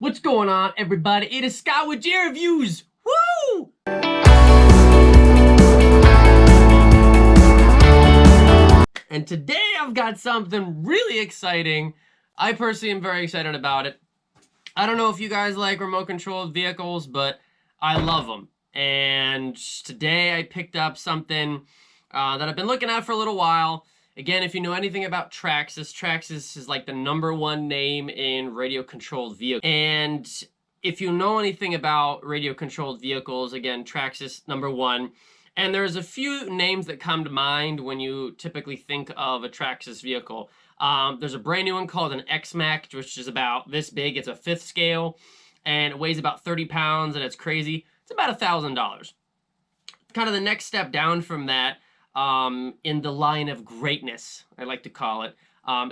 What's going on, everybody? It is Scott with GReviewz. Woo! And today I've got something really exciting. I personally am very excited about it. I don't know if you guys like remote controlled vehicles, but I love them. And today I picked up something that I've been looking at for a little while. Again, if you know anything about Traxxas, Traxxas is like the #1 name in radio-controlled vehicles. And if you know anything about radio-controlled vehicles, again, Traxxas #1. And there's a few names that come to mind when you typically think of a Traxxas vehicle. There's a brand new one called an X-Max, which is about this big. It's a 5th scale, and it weighs about 30 pounds, and it's crazy. It's about $1,000. Kind of the next step down from that, in the line of greatness, I like to call it,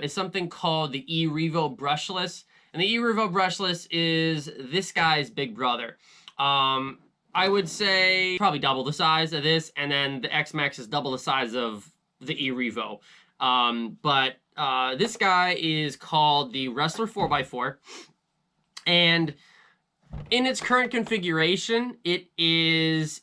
is something called the GReviewz Brushless. And the GReviewz Brushless is this guy's big brother. I would say probably double the size of this, and then the X-Max is double the size of the GReviewz. But this guy is called the Rustler 4x4, and in its current configuration, it is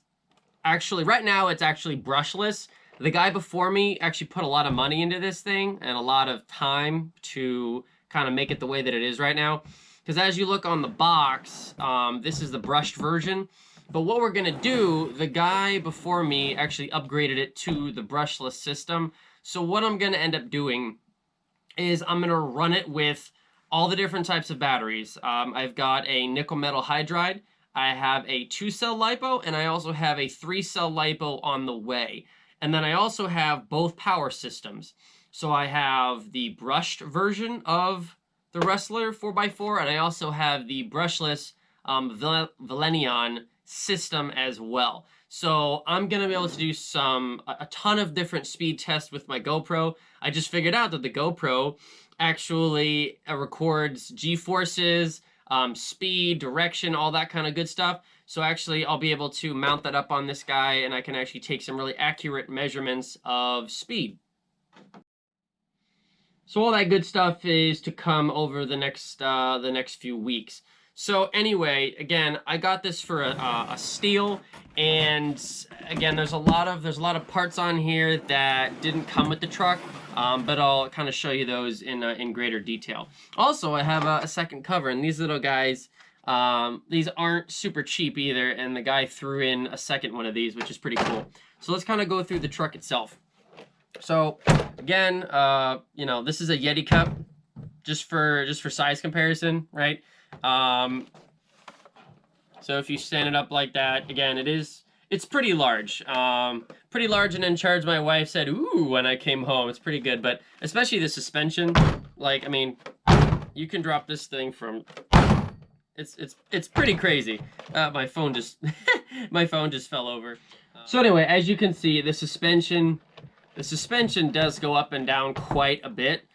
actually, right now, it's actually brushless. The guy before me actually put a lot of money into this thing and a lot of time to kind of make it the way that it is right now. Because as you look on the box, this is the brushed version. But what we're going to do, the guy before me actually upgraded it to the brushless system. So what I'm going to end up doing is I'm going to run it with all the different types of batteries. I've got a nickel metal hydride. I have a 2-cell LiPo, and I also have a 3-cell LiPo on the way. And then I also have both power systems. So I have the brushed version of the Rustler 4x4, and I also have the brushless Velenion system as well. So I'm going to be able to do a ton of different speed tests with my GoPro. I just figured out that the GoPro actually records G-forces, speed, direction, all that kind of good stuff. So actually I'll be able to mount that up on this guy, and I can actually take some really accurate measurements of speed. So all that good stuff is to come over the next few weeks. So anyway, again, I got this for a steal, and again, there's a lot of parts on here that didn't come with the truck, but I'll kind of show you those in greater detail. Also, I have a second cover, and these little guys, these aren't super cheap either, and the guy threw in a second one of these, which is pretty cool. So let's kind of go through the truck itself. So again, you know, this is a Yeti cup, just for size comparison, right? So if you stand it up like that, again, it's pretty large. Pretty large, and in charge, my wife said, ooh, when I came home. It's pretty good, but especially the suspension, like, I mean, you can drop this thing from, it's pretty crazy. My phone just, my phone just fell over. So anyway, as you can see, the suspension does go up and down quite a bit.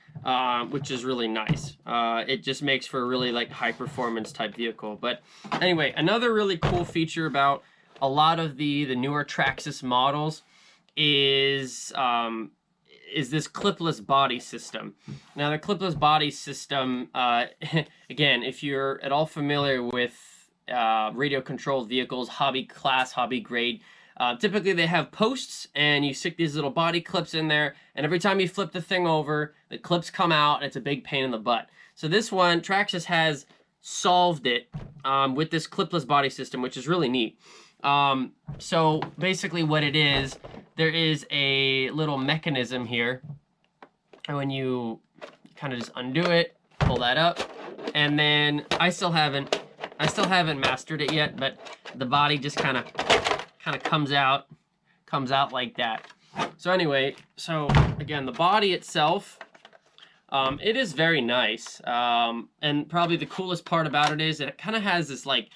Which is really nice. It just makes for a really like high performance type vehicle. But anyway, another really cool feature about a lot of the newer Traxxas models is this clipless body system. Now the clipless body system, again, if you're at all familiar with radio controlled vehicles, hobby class, hobby grade, typically they have posts, and you stick these little body clips in there, and every time you flip the thing over, the clips come out, and it's a big pain in the butt. So this one, Traxxas has solved it with this clipless body system, which is really neat. So basically what it is, there is a little mechanism here, and when you kind of just undo it, pull that up, and then I still haven't mastered it yet, but the body just kind of comes out like that. So anyway, so again, the body itself, it is very nice, and probably the coolest part about it is that it kind of has this like,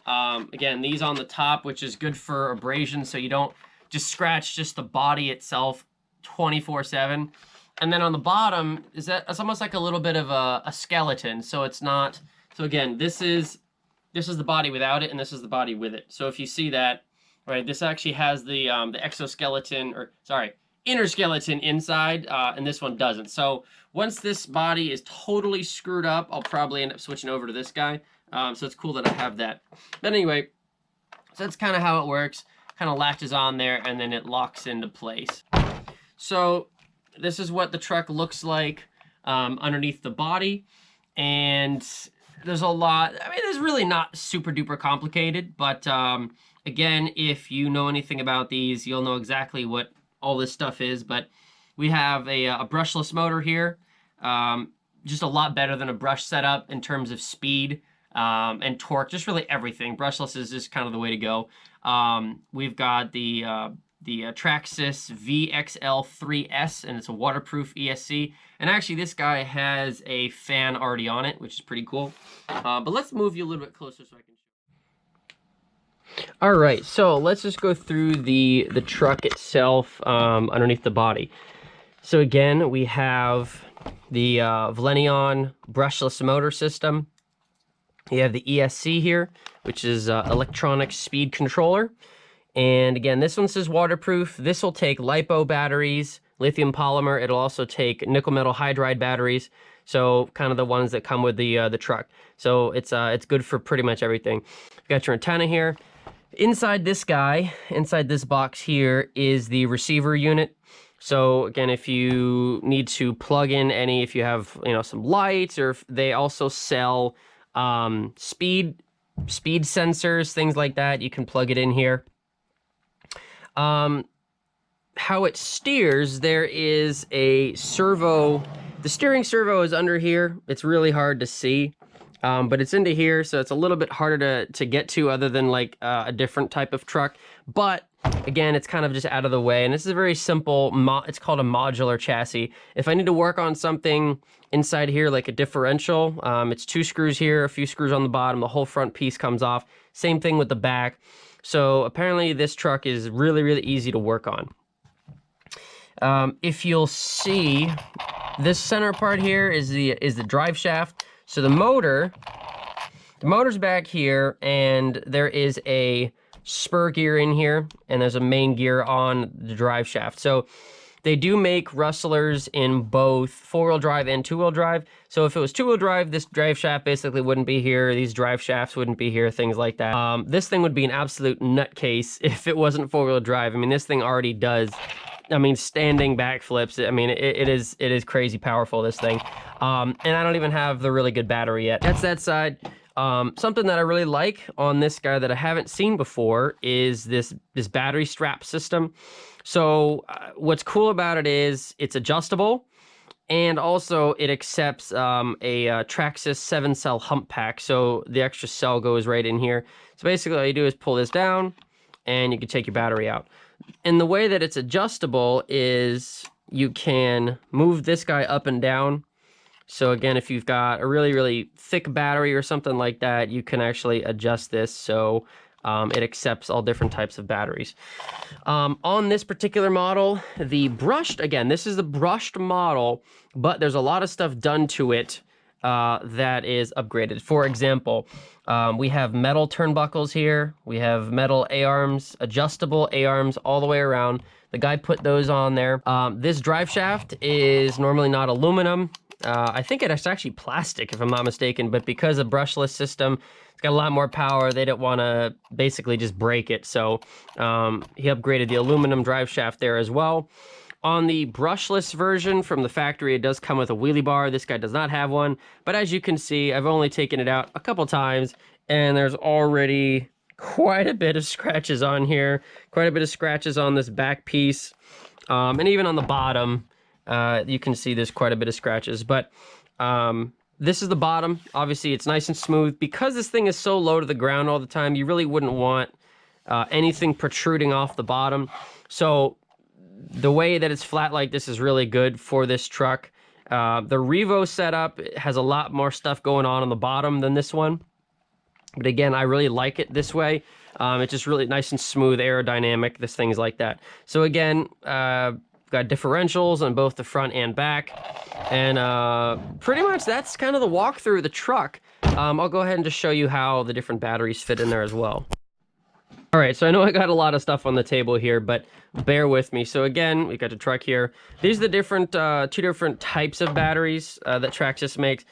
again, these on the top, which is good for abrasion, so you don't just scratch just the body itself 24/7. And then on the bottom it's almost like a little bit of a skeleton, so it's not, so again, this is the body without it, and this is the body with it. So if you see that, right, this actually has the exoskeleton, or sorry, inner skeleton inside, and this one doesn't. So once this body is totally screwed up, I'll probably end up switching over to this guy. So it's cool that I have that. But anyway, so that's kind of how it works. Kind of latches on there and then it locks into place. So this is what the truck looks like underneath the body. And there's a lot, I mean, it's really not super duper complicated, but again, if you know anything about these, you'll know exactly what all this stuff is. But we have a brushless motor here, just a lot better than a brush setup in terms of speed and torque, just really everything. Brushless is just kind of the way to go. We've got the Traxxas VXL3S, and it's a waterproof ESC. And actually, this guy has a fan already on it, which is pretty cool. But let's move you a little bit closer so I can show. All right, so let's just go through the truck itself underneath the body. So again, we have the Valenion brushless motor system. You have the ESC here, which is electronic speed controller. And again, this one says waterproof. This will take LiPo batteries, lithium polymer. It'll also take nickel metal hydride batteries. So kind of the ones that come with the truck. So it's good for pretty much everything. You got your antenna here. Inside this guy, inside this box here, is the receiver unit. So again, if you need to plug in any, if you have some lights, or if they also sell speed sensors, things like that, you can plug it in here. How it steers, there is a servo. The steering servo is under here. It's really hard to see, but it's into here, so it's a little bit harder to get to other than like a different type of truck. But again, it's kind of just out of the way, and this is a very simple, it's called a modular chassis. If I need to work on something inside here, like a differential, it's 2 screws here, a few screws on the bottom, the whole front piece comes off. Same thing with the back. So apparently this truck is really, really easy to work on. If you'll see, this center part here is the drive shaft. So the motor's back here, and there is a spur gear in here, and there's a main gear on the drive shaft. So they do make Rustlers in both 4-wheel drive and 2-wheel drive. So if it was 2-wheel drive, this drive shaft basically wouldn't be here. These drive shafts wouldn't be here, things like that. This thing would be an absolute nutcase if it wasn't 4-wheel drive. I mean, this thing already does, standing backflips. I mean, it is crazy powerful, this thing. And I don't even have the really good battery yet. That's that side. Something that I really like on this guy that I haven't seen before is this battery strap system. So what's cool about it is it's adjustable, and also it accepts a Traxxas 7-cell hump pack. So the extra cell goes right in here. So basically all you do is pull this down, and you can take your battery out. And the way that it's adjustable is you can move this guy up and down. So again, if you've got a really, really thick battery or something like that, you can actually adjust this so it accepts all different types of batteries. On this particular model, again, this is the brushed model, but there's a lot of stuff done to it that is upgraded. For example, we have metal turnbuckles here. We have metal A-arms, adjustable A-arms all the way around. The guy put those on there. This drive shaft is normally not aluminum. I think it's actually plastic, if I'm not mistaken, but because of brushless system, it's got a lot more power. They didn't want to basically just break it, so he upgraded the aluminum drive shaft there as well. On the brushless version from the factory, it does come with a wheelie bar. This guy does not have one, but as you can see, I've only taken it out a couple times, and there's already quite a bit of scratches on here, quite a bit of scratches on this back piece, and even on the bottom. You can see there's quite a bit of scratches, but this is the bottom. Obviously, it's nice and smooth. Because this thing is so low to the ground all the time, you really wouldn't want anything protruding off the bottom. So the way that it's flat like this is really good for this truck. The GReviewz setup has a lot more stuff going on the bottom than this one. But again, I really like it this way. It's just really nice and smooth, aerodynamic, this thing's like that. So again, got differentials on both the front and back, and pretty much that's kind of the walkthrough of the truck. I'll go ahead and just show you how the different batteries fit in there as well. All right, so I know I got a lot of stuff on the table here, but bear with me. So again, we got the truck here. These are the different two different types of batteries that Traxxas makes.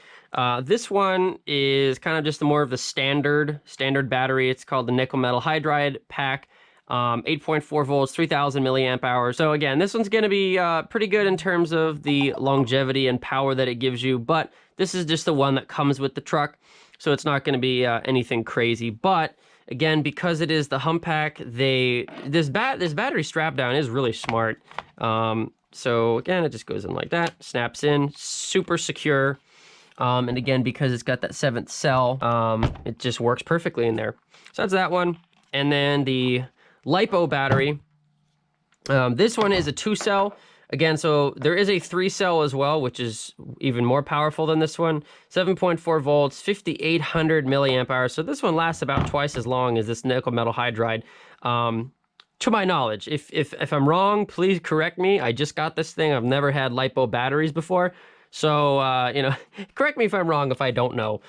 This one is kind of just more of the standard battery. It's called the nickel metal hydride pack. 8.4 volts, 3000 milliamp hours. So again, this one's going to be pretty good in terms of the longevity and power that it gives you, but this is just the one that comes with the truck, so it's not going to be anything crazy. But again, because it is the hump pack, this battery strap down is really smart. So again, it just goes in like that, snaps in, super secure. And again, because it's got that 7th cell, it just works perfectly in there. So that's that one. And then the LiPo battery. This one is a 2-cell. Again, so there is a 3-cell as well, which is even more powerful than this one. 7.4 volts, 5,800 milliamp hours. So this one lasts about twice as long as this nickel metal hydride. To my knowledge, if I'm wrong, please correct me. I just got this thing. I've never had LiPo batteries before. So, you know, correct me if I'm wrong if I don't know.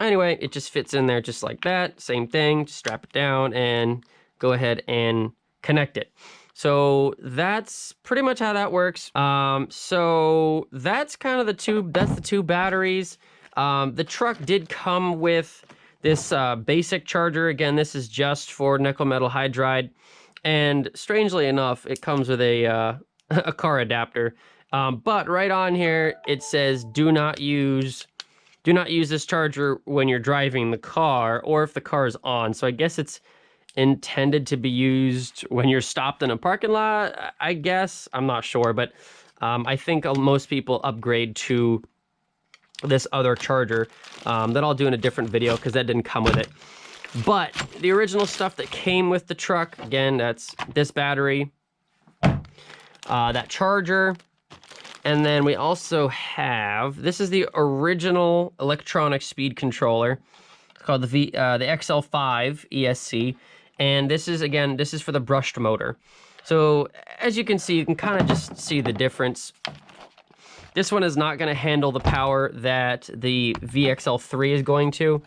Anyway, it just fits in there just like that. Same thing, just strap it down and go ahead and connect it. So that's pretty much how that works. So that's kind of the two batteries. The truck did come with this basic charger. Again, this is just for nickel metal hydride. And strangely enough, it comes with a car adapter. But right on here, it says do not use this charger when you're driving the car or if the car is on. So I guess it's intended to be used when you're stopped in a parking lot, I guess. I'm not sure, but I think most people upgrade to this other charger that I'll do in a different video because that didn't come with it. But the original stuff that came with the truck, again, that's this battery, that charger, and then we also have, this is the original electronic speed controller. It's called the XL5 ESC. And this is for the brushed motor. So as you can see, you can kind of just see the difference. This one is not going to handle the power that the VXL3 is going to.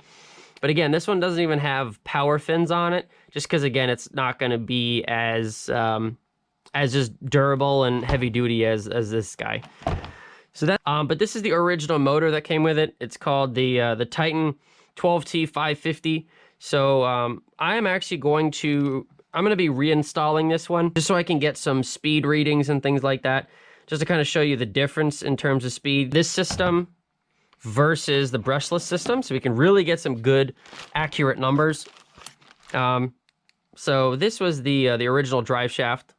But again, this one doesn't even have power fins on it, just because again, it's not going to be as just durable and heavy duty as this guy. So that, but this is the original motor that came with it. It's called the Titan 12T550. So I'm actually going to be reinstalling this one just so I can get some speed readings and things like that, just to kind of show you the difference in terms of speed. This system versus the brushless system, so we can really get some good, accurate numbers. So this was the original drive shaft,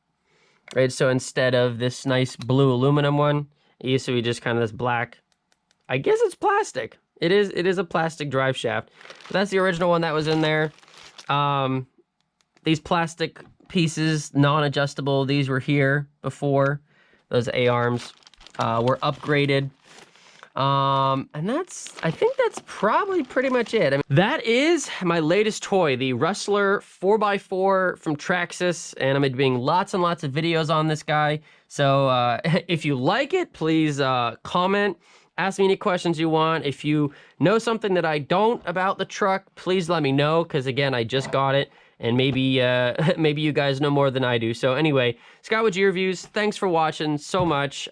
right? So instead of this nice blue aluminum one, it used to be just kind of this black. I guess it's plastic. It is a plastic drive shaft. But that's the original one that was in there. These plastic pieces, non-adjustable, these were here before. Those A-arms were upgraded. And I think that's probably pretty much it. I mean, that is my latest toy, the Rustler 4x4 from Traxxas, and I'm doing lots and lots of videos on this guy. So if you like it, please comment, ask me any questions you want. If you know something that I don't about the truck, please let me know, because again, I just got it. And maybe maybe you guys know more than I do. So anyway, Scott with GReviewz, thanks for watching so much.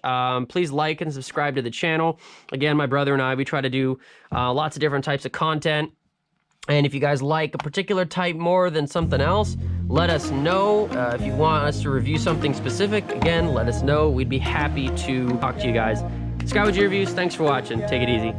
Please like and subscribe to the channel. Again, my brother and I, we try to do lots of different types of content. And if you guys like a particular type more than something else, let us know. If you want us to review something specific, again, let us know. We'd be happy to talk to you guys. Scott with GReviewz, thanks for watching. Take it easy.